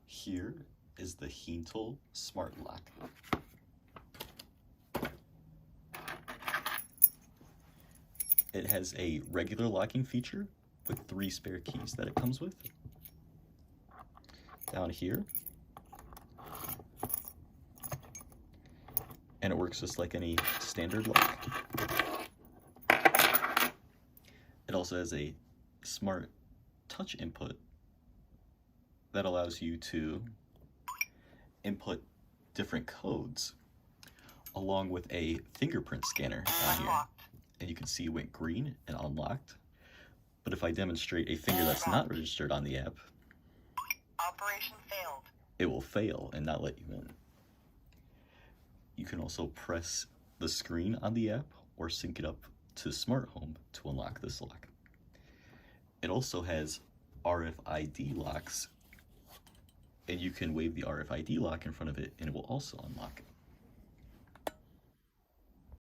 Here is the HEANTLE Smart Lock. It has a regular locking feature with 3 spare keys that it comes with. Down here. And it works just like any standard lock. It also has a smart touch input that allows you to input different codes along with a fingerprint scanner down here. And you can see it went green and unlocked. But if I demonstrate a finger that's not registered on the app, operation failed. It will fail and not let you in. You can also press the screen on the app or sync it up to Smart Home to unlock this lock. It also has RFID locks, and you can wave the RFID lock in front of it and it will also unlock.